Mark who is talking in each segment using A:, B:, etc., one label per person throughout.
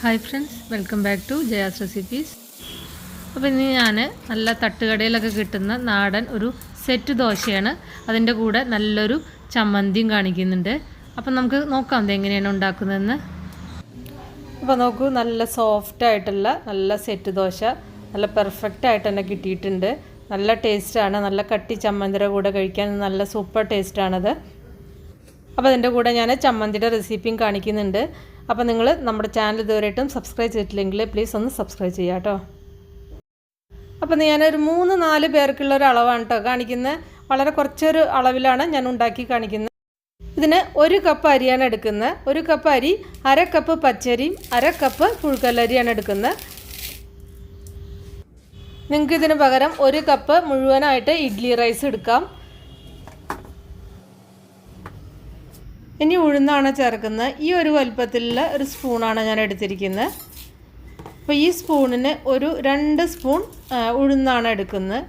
A: Hi friends, welcome back to Jaya's Recipes. അപ്പോൾ ഇന്ന് ഞാൻ നല്ല തട്ടുകടയിലൊക്കെ കിട്ടുന്ന നാടൻ ഒരു സെറ്റ് ദോശയാണ്. അതിൻ്റെ കൂടെ നല്ലൊരു ചമ്മന്തിയും കാണിക്കുന്നുണ്ട്. അപ്പോൾ നമുക്ക് നോക്കാം ഇത് എങ്ങനെയാണ് ഉണ്ടാക്കുന്നതെന്ന്. അപ്പോൾ നോക്കൂ, നല്ല സോഫ്റ്റ് ആയിട്ടുള്ള നല്ല സെറ്റ് ദോശ നല്ല പെർഫെക്റ്റ് ആയിട്ട് തന്നെ കിട്ടിയിട്ടുണ്ട്. നല്ല ടേസ്റ്റാണ്. നല്ല കട്ടി ചമ്മന്തിയുടെ കൂടെ കഴിക്കാൻ നല്ല സൂപ്പർ ടേസ്റ്റാണത്. അപ്പോൾ അതിൻ്റെ കൂടെ ഞാൻ ചമ്മന്തിയുടെ റെസിപ്പിയും കാണിക്കുന്നുണ്ട്. അപ്പോൾ നിങ്ങൾ നമ്മുടെ ചാനൽ ഇതുവരെയായിട്ടും സബ്സ്ക്രൈബ് ചെയ്തിട്ടില്ലെങ്കിൽ പ്ലീസ് ഒന്ന് സബ്സ്ക്രൈബ് ചെയ്യുക കേട്ടോ. അപ്പോൾ ഞാനൊരു 3-4 പേർക്കുള്ള ഒരു അളവാണ് കേട്ടോ കാണിക്കുന്നത്. വളരെ കുറച്ചൊരു അളവിലാണ് ഞാൻ ഉണ്ടാക്കി കാണിക്കുന്നത്. ഇതിന് 1 കപ്പ് അരിയാണ് എടുക്കുന്നത്. 1 കപ്പ് അരി, 1/2 കപ്പ് പച്ചരിയും 1/2 കപ്പ് പുഴുക്കലരിയാണ് എടുക്കുന്നത്. നിങ്ങൾക്ക് ഇതിന് പകരം 1 കപ്പ് മുഴുവനായിട്ട് ഇഡ്ഡലി റൈസ് എടുക്കാം. ഇനി ഉഴുന്നാണ് ചേർക്കുന്നത്. ഈ ഒരു വലുപ്പത്തിലുള്ള ഒരു സ്പൂണാണ് ഞാൻ എടുത്തിരിക്കുന്നത്. അപ്പോൾ ഈ സ്പൂണിന് ഒരു 2 സ്പൂൺ ഉഴുന്നാണ് എടുക്കുന്നത്.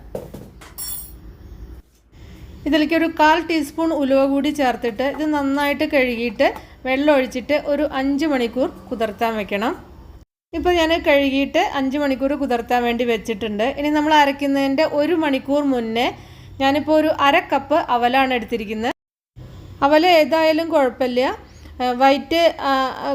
A: ഇതിലേക്ക് ഒരു 1/4 ടീസ്പൂൺ ഉലുവ കൂടി ചേർത്തിട്ട് ഇത് നന്നായിട്ട് കഴുകിയിട്ട് വെള്ളം ഒഴിച്ചിട്ട് ഒരു 5 മണിക്കൂർ കുതിർത്താൻ വെക്കണം. ഇപ്പോൾ ഞാൻ കഴുകിയിട്ട് 5 മണിക്കൂർ കുതിർത്താൻ വേണ്ടി വെച്ചിട്ടുണ്ട്. ഇനി നമ്മൾ അരയ്ക്കുന്നതിൻ്റെ 1 മണിക്കൂർ മുന്നേ ഞാനിപ്പോൾ ഒരു 1/2 കപ്പ് അവലാണ് എടുത്തിരിക്കുന്നത്. അവൽ ഏതായാലും കുഴപ്പമില്ല, വൈറ്റ്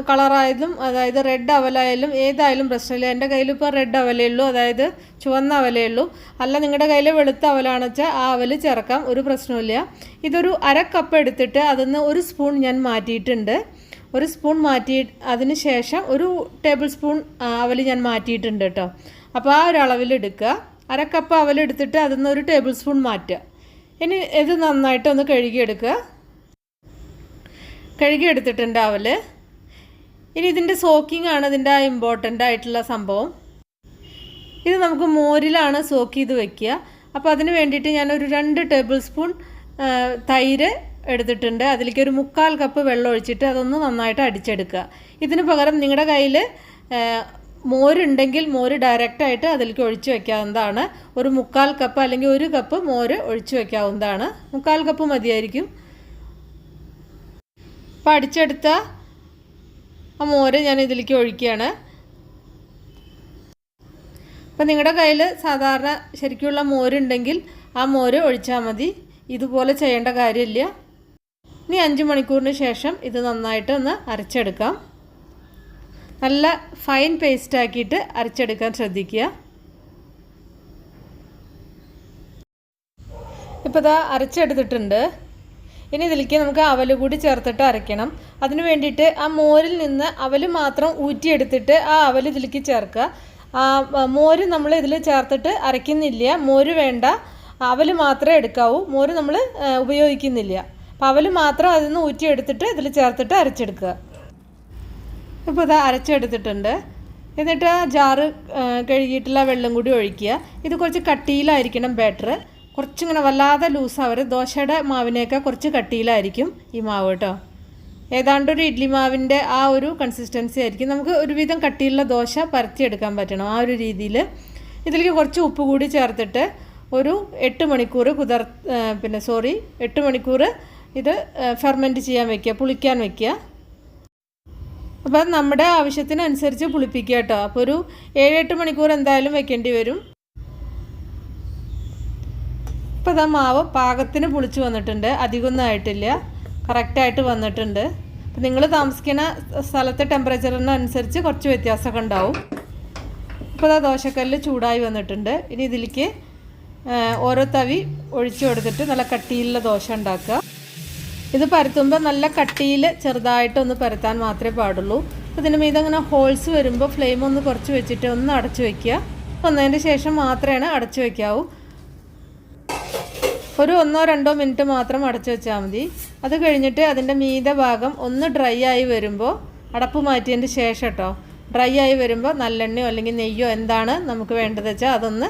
A: കളറായതും അതായത് റെഡ് അവലായാലും ഏതായാലും പ്രശ്നമില്ല. എൻ്റെ കയ്യിലിപ്പോൾ റെഡ് അവലേ ഉള്ളൂ, അതായത് ചുവന്ന അവലേ ഉള്ളൂ. അല്ല നിങ്ങളുടെ കയ്യിൽ വെളുത്ത അവലാണെന്ന് വെച്ചാൽ ആ അവൽ ചേർക്കാം, ഒരു പ്രശ്നമില്ല. ഇതൊരു 1/2 കപ്പ് എടുത്തിട്ട് അതിന്ന് 1 സ്പൂൺ ഞാൻ മാറ്റിയിട്ടുണ്ട്. 1 സ്പൂൺ മാറ്റി അതിന് ശേഷം 1 ടേബിൾ സ്പൂൺ അവൽ ഞാൻ മാറ്റിയിട്ടുണ്ട് കേട്ടോ. അപ്പോൾ ആ ഒരു അളവിലെടുക്കുക. 1/2 കപ്പ് അവലെടുത്തിട്ട് അതിന്ന് 1 ടേബിൾ സ്പൂൺ മാറ്റുക. ഇനി ഇത് നന്നായിട്ടൊന്ന് കഴുകിയെടുക്കുക. കഴുകിയെടുത്തിട്ടുണ്ട് അവൽ. ഇനി ഇതിൻ്റെ സോക്കിംഗ് ആണ് ഇതിൻ്റെ ഇമ്പോർട്ടൻ്റ് ആയിട്ടുള്ള സംഭവം. ഇത് നമുക്ക് മോരിലാണ് സോക്ക് ചെയ്ത് വെക്കുക. അപ്പോൾ അതിന് വേണ്ടിയിട്ട് ഞാനൊരു 2 ടേബിൾ സ്പൂൺ തൈര് എടുത്തിട്ടുണ്ട്. അതിലേക്ക് ഒരു 1/4 കപ്പ് വെള്ളം ഒഴിച്ചിട്ട് അതൊന്ന് നന്നായിട്ട് അടിച്ചെടുക്കുക. ഇതിന് പകരം നിങ്ങളുടെ കയ്യിൽ മോരുണ്ടെങ്കിൽ മോര് ഡയറക്റ്റായിട്ട് അതിലേക്ക് ഒഴിച്ച് വയ്ക്കാവുന്നതാണ്. ഒരു 1/4 കപ്പ് അല്ലെങ്കിൽ 1 കപ്പ് മോര് ഒഴിച്ച് വയ്ക്കാവുന്നതാണ്. 1/4 കപ്പ് മതിയായിരിക്കും. അപ്പോൾ അടിച്ചെടുത്ത ആ മോര് ഞാൻ ഇതിലേക്ക് ഒഴിക്കുകയാണ്. അപ്പോൾ നിങ്ങളുടെ കയ്യിൽ സാധാരണ ശരിക്കുള്ള മോരുണ്ടെങ്കിൽ ആ മോര് ഒഴിച്ചാൽ മതി. ഇതുപോലെ ചെയ്യേണ്ട കാര്യമില്ല. ഇനി 5 മണിക്കൂറിന് ശേഷം ഇത് നന്നായിട്ട് ഒന്ന് അരച്ചെടുക്കാം. നല്ല ഫൈൻ പേസ്റ്റ് ആക്കിയിട്ട് അരച്ചെടുക്കാൻ ശ്രദ്ധിക്കുക. ഇപ്പോൾ ഇതാ അരച്ചെടുത്തിട്ടുണ്ട്. ഇനി ഇതിലേക്ക് നമുക്ക് അവൽ കൂടി ചേർത്തിട്ട് അരയ്ക്കണം. അതിന് വേണ്ടിയിട്ട് ആ മോരിൽ നിന്ന് അവൽ മാത്രം ഊറ്റിയെടുത്തിട്ട് ആ അവൽ ഇതിലേക്ക് ചേർക്കുക. മോര് നമ്മൾ ഇതിൽ ചേർത്തിട്ട് അരയ്ക്കുന്നില്ല. മോര് വേണ്ട, അവൽ മാത്രമേ എടുക്കാവൂ. മോര് നമ്മൾ ഉപയോഗിക്കുന്നില്ല. അപ്പോൾ അവൽ മാത്രം അതിൽ നിന്ന് ഊറ്റിയെടുത്തിട്ട് ഇതിൽ ചേർത്തിട്ട് അരച്ചെടുക്കുക. ഇപ്പോൾ ഇത് അരച്ചെടുത്തിട്ടുണ്ട്. എന്നിട്ട് ആ ജാറ് കഴുകിയിട്ടുള്ള വെള്ളം കൂടി ഒഴിക്കുക. ഇത് കുറച്ച് കട്ടിയിലായിരിക്കണം ബാറ്റർ. കുറച്ചിങ്ങനെ വല്ലാതെ ലൂസാവർ. ദോശയുടെ മാവിനേക്കാൾ കുറച്ച് കട്ടിയിലായിരിക്കും ഈ മാവ് കേട്ടോ. ഏതാണ്ടൊരു ഇഡ്ഡലി മാവിൻ്റെ ആ ഒരു കൺസിസ്റ്റൻസി ആയിരിക്കും. നമുക്ക് ഒരുവിധം കട്ടിയുള്ള ദോശ പരത്തിയെടുക്കാൻ പറ്റണം ആ ഒരു രീതിയിൽ. ഇതിലേക്ക് കുറച്ച് ഉപ്പ് കൂടി ചേർത്തിട്ട് ഒരു 8 മണിക്കൂർ 8 മണിക്കൂർ ഇത് ഫെർമെൻറ്റ് ചെയ്യാൻ വയ്ക്കുക, പുളിക്കാൻ വയ്ക്കുക. അപ്പോൾ നമ്മുടെ ആവശ്യത്തിനനുസരിച്ച് പുളിപ്പിക്കുക കേട്ടോ. അപ്പോൾ ഒരു 7-8 മണിക്കൂർ എന്തായാലും വെക്കേണ്ടി വരും. ഇപ്പോൾ ഇതാ മാവ് പാകത്തിന് പുളിച്ച് വന്നിട്ടുണ്ട്. അധികമൊന്നും ആയിട്ടില്ല, കറക്റ്റായിട്ട് വന്നിട്ടുണ്ട്. അപ്പോൾ നിങ്ങൾ താമസിക്കുന്ന സ്ഥലത്തെ ടെമ്പറേച്ചറിനനുസരിച്ച് കുറച്ച് വ്യത്യാസമൊക്കെ ഉണ്ടാവും. ഇപ്പോൾ ഇതാ ദോശക്കല്ല് ചൂടായി വന്നിട്ടുണ്ട്. ഇനി ഇതിലേക്ക് ഓരോ തവി ഒഴിച്ചു കൊടുത്തിട്ട് നല്ല കട്ടിയിലുള്ള ദോശ ഉണ്ടാക്കുക. ഇത് പരത്തുമ്പോൾ നല്ല കട്ടിയിൽ ചെറുതായിട്ടൊന്ന് പരത്താൻ മാത്രമേ പാടുള്ളൂ. അപ്പോൾ ഇതിന് മീതെ അങ്ങനെ ഹോൾസ് വരുമ്പോൾ ഫ്ലെയിം ഒന്ന് കുറച്ച് വെച്ചിട്ട് ഒന്ന് അടച്ചു വയ്ക്കുക. വന്നതിന് ശേഷം മാത്രമേ അടച്ചു വയ്ക്കാവൂ. ഒരു 1-2 മിനിറ്റ് മാത്രം അടച്ചു വെച്ചാൽ മതി. അത് കഴിഞ്ഞിട്ട് അതിൻ്റെ മീതെ ഭാഗം ഒന്ന് ഡ്രൈ ആയി വരുമ്പോൾ അടപ്പ് മാറ്റിയതിൻ്റെ ശേഷം കേട്ടോ, ഡ്രൈ ആയി വരുമ്പോൾ നല്ലെണ്ണയോ അല്ലെങ്കിൽ നെയ്യോ എന്താണ് നമുക്ക് വേണ്ടത് വെച്ചാൽ അതൊന്ന്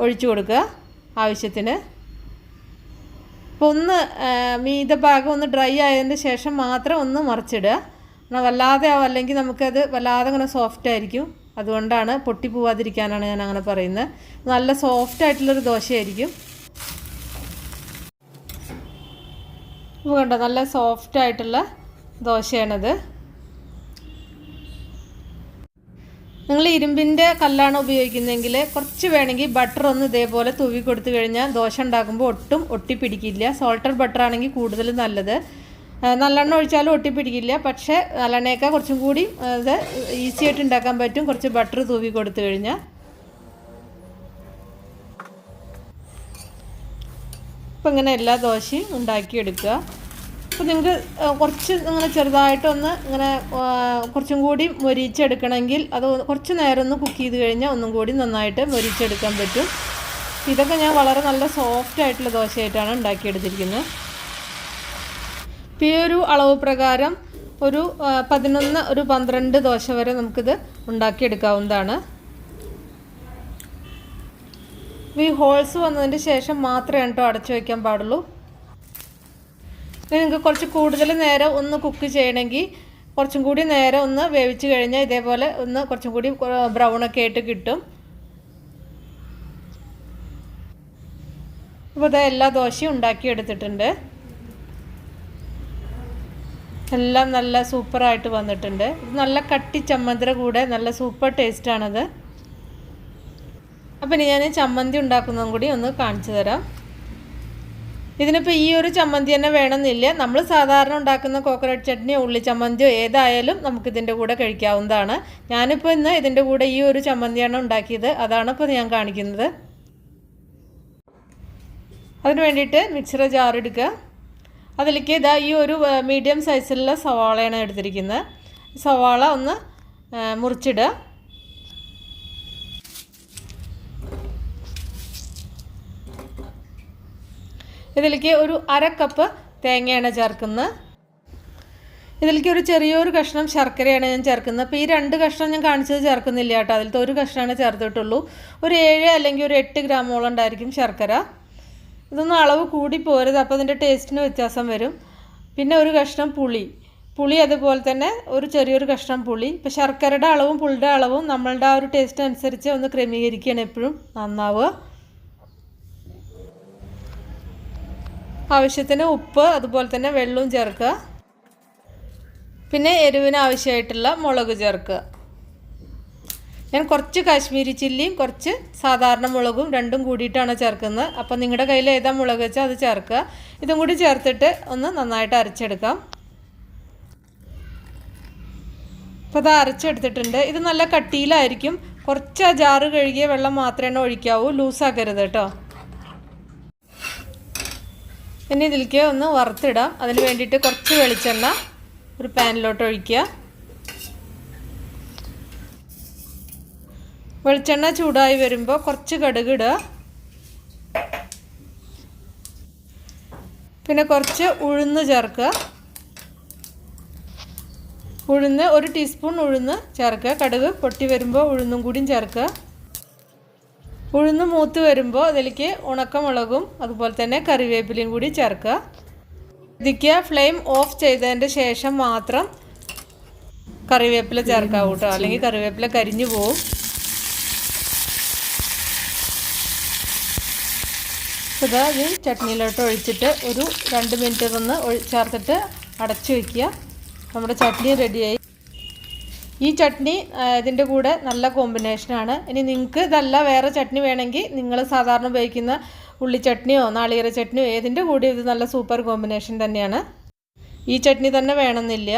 A: ഒഴിച്ചു കൊടുക്കുക ആവശ്യത്തിന്. അപ്പോൾ ഒന്ന് മീതെ ഭാഗം ഒന്ന് ഡ്രൈ ആയതിൻ്റെ ശേഷം മാത്രം ഒന്ന് മറിച്ചിടുക. എന്നാൽ വല്ലാതെ ആവും, അല്ലെങ്കിൽ നമുക്കത് വല്ലാതെ അങ്ങനെ സോഫ്റ്റ് ആയിരിക്കും. അതുകൊണ്ടാണ് പൊട്ടി പോവാതിരിക്കാനാണ് ഞാൻ അങ്ങനെ പറയുന്നത്. നല്ല സോഫ്റ്റ് ആയിട്ടുള്ളൊരു ദോശയായിരിക്കും. ഇപ്പോൾ കണ്ടോ, നല്ല സോഫ്റ്റ് ആയിട്ടുള്ള ദോശയാണത്. നിങ്ങൾ ഇരുമ്പിൻ്റെ കല്ലാണ് ഉപയോഗിക്കുന്നതെങ്കിൽ കുറച്ച് വേണമെങ്കിൽ ബട്ടർ ഒന്ന് ഇതേപോലെ തൂവി കൊടുത്തു കഴിഞ്ഞാൽ ദോശ ഉണ്ടാക്കുമ്പോൾ ഒട്ടും ഒട്ടിപ്പിടിക്കില്ല. സോൾട്ടഡ് ബട്ടർ ആണെങ്കിൽ കൂടുതൽ നല്ലത്. നല്ലെണ്ണ ഒഴിച്ചാലും ഒട്ടിപ്പിടിക്കില്ല. പക്ഷേ നല്ലെണ്ണയൊക്കെ കുറച്ചും കൂടി അത് ഈസി ആയിട്ട് ഉണ്ടാക്കാൻ പറ്റും കുറച്ച് ബട്ടർ തൂവി കൊടുത്തു കഴിഞ്ഞാൽ. അപ്പോൾ ഇങ്ങനെ എല്ലാ ദോശയും ഉണ്ടാക്കിയെടുക്കുക. അപ്പോൾ നിങ്ങൾക്ക് കുറച്ച് ഇങ്ങനെ ചെറുതായിട്ടൊന്ന് ഇങ്ങനെ കുറച്ചും കൂടി മൊരിച്ചെടുക്കണമെങ്കിൽ അത് കുറച്ച് നേരം ഒന്ന് കുക്ക് ചെയ്ത് കഴിഞ്ഞാൽ ഒന്നും കൂടി നന്നായിട്ട് മൊരിച്ചെടുക്കാൻ പറ്റും. ഇതൊക്കെ ഞാൻ വളരെ നല്ല സോഫ്റ്റ് ആയിട്ടുള്ള ദോശയായിട്ടാണ് ഉണ്ടാക്കിയെടുത്തിരിക്കുന്നത്. ഇപ്പോൾ ഈ ഒരു അളവ് പ്രകാരം ഒരു 11 ഒരു 12 ദോശ വരെ നമുക്കിത് ഉണ്ടാക്കിയെടുക്കാവുന്നതാണ്. ഈ ഹോൾസ് വന്നതിന് ശേഷം മാത്രമേ കേട്ടോ അടച്ചു വയ്ക്കാൻ പാടുള്ളൂ. നിങ്ങൾക്ക് കുറച്ച് കൂടുതൽ നേരം ഒന്ന് കുക്ക് ചെയ്യണമെങ്കിൽ കുറച്ചും കൂടി നേരം ഒന്ന് വേവിച്ച് കഴിഞ്ഞാൽ ഇതേപോലെ ഒന്ന് കുറച്ചും കൂടി ബ്രൗണൊക്കെ ആയിട്ട് കിട്ടും. അപ്പോൾ ഇത് എല്ലാ ദോശയും ഉണ്ടാക്കിയെടുത്തിട്ടുണ്ട്. എല്ലാം നല്ല സൂപ്പറായിട്ട് വന്നിട്ടുണ്ട്. ഇത് നല്ല കട്ടി ചമ്മന്തിയുടെ കൂടെ നല്ല സൂപ്പർ ടേസ്റ്റാണത്. അപ്പം ഇനി ഞാൻ ചമ്മന്തി ഉണ്ടാക്കുന്നതും കൂടി ഒന്ന് കാണിച്ചു തരാം. ഇതിനിപ്പോൾ ഈ ഒരു ചമ്മന്തി തന്നെ വേണമെന്നില്ല. നമ്മൾ സാധാരണ ഉണ്ടാക്കുന്ന കോക്കനട്ട് ചട്നിയോ ഉള്ളി ചമ്മന്തിയോ ഏതായാലും നമുക്കിതിൻ്റെ കൂടെ കഴിക്കാവുന്നതാണ്. ഞാനിപ്പോൾ ഇന്ന് ഇതിൻ്റെ കൂടെ ഈ ഒരു ചമ്മന്തിയാണ് ഉണ്ടാക്കിയത്. അതാണ് ഇപ്പോൾ ഞാൻ കാണിക്കുന്നത്. അതിന് വേണ്ടിയിട്ട് മിക്സർ ജാർ എടുക്കുക. അതിലേക്ക് ഇതാ ഈ ഒരു മീഡിയം സൈസിലുള്ള സവാളയാണ് എടുത്തിരിക്കുന്നത്. സവാള ഒന്ന് മുറിച്ചിടുക. ഇതിലേക്ക് ഒരു 1/2 കപ്പ് തേങ്ങയാണ് ചേർക്കുന്നത്. ഇതിലേക്ക് ഒരു ചെറിയൊരു കഷ്ണം ശർക്കരയാണ് ഞാൻ ചേർക്കുന്നത്. അപ്പോൾ ഈ 2 കഷ്ണം ഞാൻ കാണിച്ചത് ചേർക്കുന്നില്ല കേട്ടോ. അതിലത്തെ ഒരു കഷ്ണമാണ് ചേർത്തിട്ടുള്ളൂ. ഒരു 7 അല്ലെങ്കിൽ ഒരു 8 ഗ്രാമോളം ഉണ്ടായിരിക്കും ശർക്കര. ഇതൊന്നും അളവ് കൂടി പോരുത്, അപ്പോൾ അതിൻ്റെ ടേസ്റ്റിന് വ്യത്യാസം വരും. പിന്നെ ഒരു കഷ്ണം പുളി അതുപോലെ തന്നെ ഒരു ചെറിയൊരു കഷ്ണം പുളി. ഇപ്പോൾ ശർക്കരയുടെ അളവും പുളിയുടെ അളവും നമ്മളുടെ ആ ഒരു ടേസ്റ്റ് അനുസരിച്ച് ഒന്ന് ക്രമീകരിക്കുകയാണ് എപ്പോഴും നന്നാവുക. ആവശ്യത്തിന് ഉപ്പ് അതുപോലെ തന്നെ വെള്ളവും ചേർക്കുക. പിന്നെ എരിവിന് ആവശ്യമായിട്ടുള്ള മുളക് ചേർക്കുക. ഞാൻ കുറച്ച് കാശ്മീരി ചില്ലിയും കുറച്ച് സാധാരണ മുളകും രണ്ടും കൂടിയിട്ടാണ് ചേർക്കുന്നത്. അപ്പോൾ നിങ്ങളുടെ കയ്യിൽ ഏതാ മുളക് വെച്ചാൽ അത് ചേർക്കുക. ഇതും കൂടി ചേർത്തിട്ട് ഒന്ന് നന്നായിട്ട് അരച്ചെടുക്കാം. അപ്പോൾ അത് അരച്ചെടുത്തിട്ടുണ്ട്. ഇത് നല്ല കട്ടിയിലായിരിക്കും. കുറച്ച് ആ ജാറ് കഴുകിയ വെള്ളം മാത്രമേ ഒഴിക്കാവൂ, ലൂസാക്കരുത് കേട്ടോ. ഇനി ഇതിലേക്ക് ഒന്ന് വറുത്തിടാം. അതിന് വേണ്ടിയിട്ട് കുറച്ച് വെളിച്ചെണ്ണ ഒരു പാനിലോട്ട് ഒഴിക്കുക. വെളിച്ചെണ്ണ ചൂടായി വരുമ്പോൾ കുറച്ച് കടുക് ഇടുക. പിന്നെ കുറച്ച് ഉഴുന്ന് ചേർക്കുക. ഉഴുന്ന് 1 ടീസ്പൂൺ ഉഴുന്ന് ചേർക്കുക. കടുക് പൊട്ടി വരുമ്പോൾ ഉഴുന്നും കൂടിയും ചേർക്കുക. ഉഴുന്ന് മൂത്ത് വരുമ്പോൾ അതിലേക്ക് ഉണക്കമുളകും അതുപോലെ തന്നെ കറിവേപ്പിലയും കൂടി ചേർക്കുക. ഇതിക്ക് ഫ്ലെയിം ഓഫ് ചെയ്തതിൻ്റെ ശേഷം മാത്രം കറിവേപ്പില ചേർക്കാവൂ കേട്ടോ, അല്ലെങ്കിൽ കറിവേപ്പില കരിഞ്ഞു പോവും. ഇതാ ഈ ചട്നിയിലോട്ട് ഒഴിച്ചിട്ട് ഒരു 2 മിനിറ്റ് ഒന്ന് ചേർത്തിട്ട് അടച്ചു വയ്ക്കുക. നമ്മുടെ ചട്നി റെഡിയായി. ഈ ചട്നി ഇതിൻ്റെ കൂടെ നല്ല കോമ്പിനേഷനാണ്. ഇനി നിങ്ങൾക്ക് ഇതല്ല വേറെ ചട്നി വേണമെങ്കിൽ നിങ്ങൾ സാധാരണ ഉപയോഗിക്കുന്ന ഉള്ളി ചട്നിയോ നാളികേര ചട്നിയോ ഏതിൻ്റെ കൂടെ ഇത് നല്ല സൂപ്പർ കോമ്പിനേഷൻ തന്നെയാണ്. ഈ ചട്നി തന്നെ വേണമെന്നില്ല.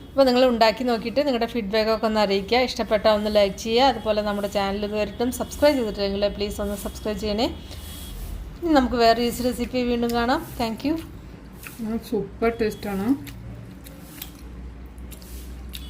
A: അപ്പോൾ നിങ്ങൾ ഉണ്ടാക്കി നോക്കിയിട്ട് നിങ്ങളുടെ ഫീഡ്ബാക്കൊക്കെ ഒന്ന് അറിയിക്കുക. ഇഷ്ടപ്പെട്ടാൽ ഒന്ന് ലൈക്ക് ചെയ്യുക. അതുപോലെ നമ്മുടെ ചാനൽ ഇതുവരെയും സബ്സ്ക്രൈബ് ചെയ്തിട്ടില്ലെങ്കിൽ പ്ലീസ് ഒന്ന് സബ്സ്ക്രൈബ് ചെയ്യണേ. ഇനി നമുക്ക് വേറെ ഈസി റെസിപ്പി വീണ്ടും കാണാം. Thank you.
B: സൂപ്പർ ടേസ്റ്റാണ്.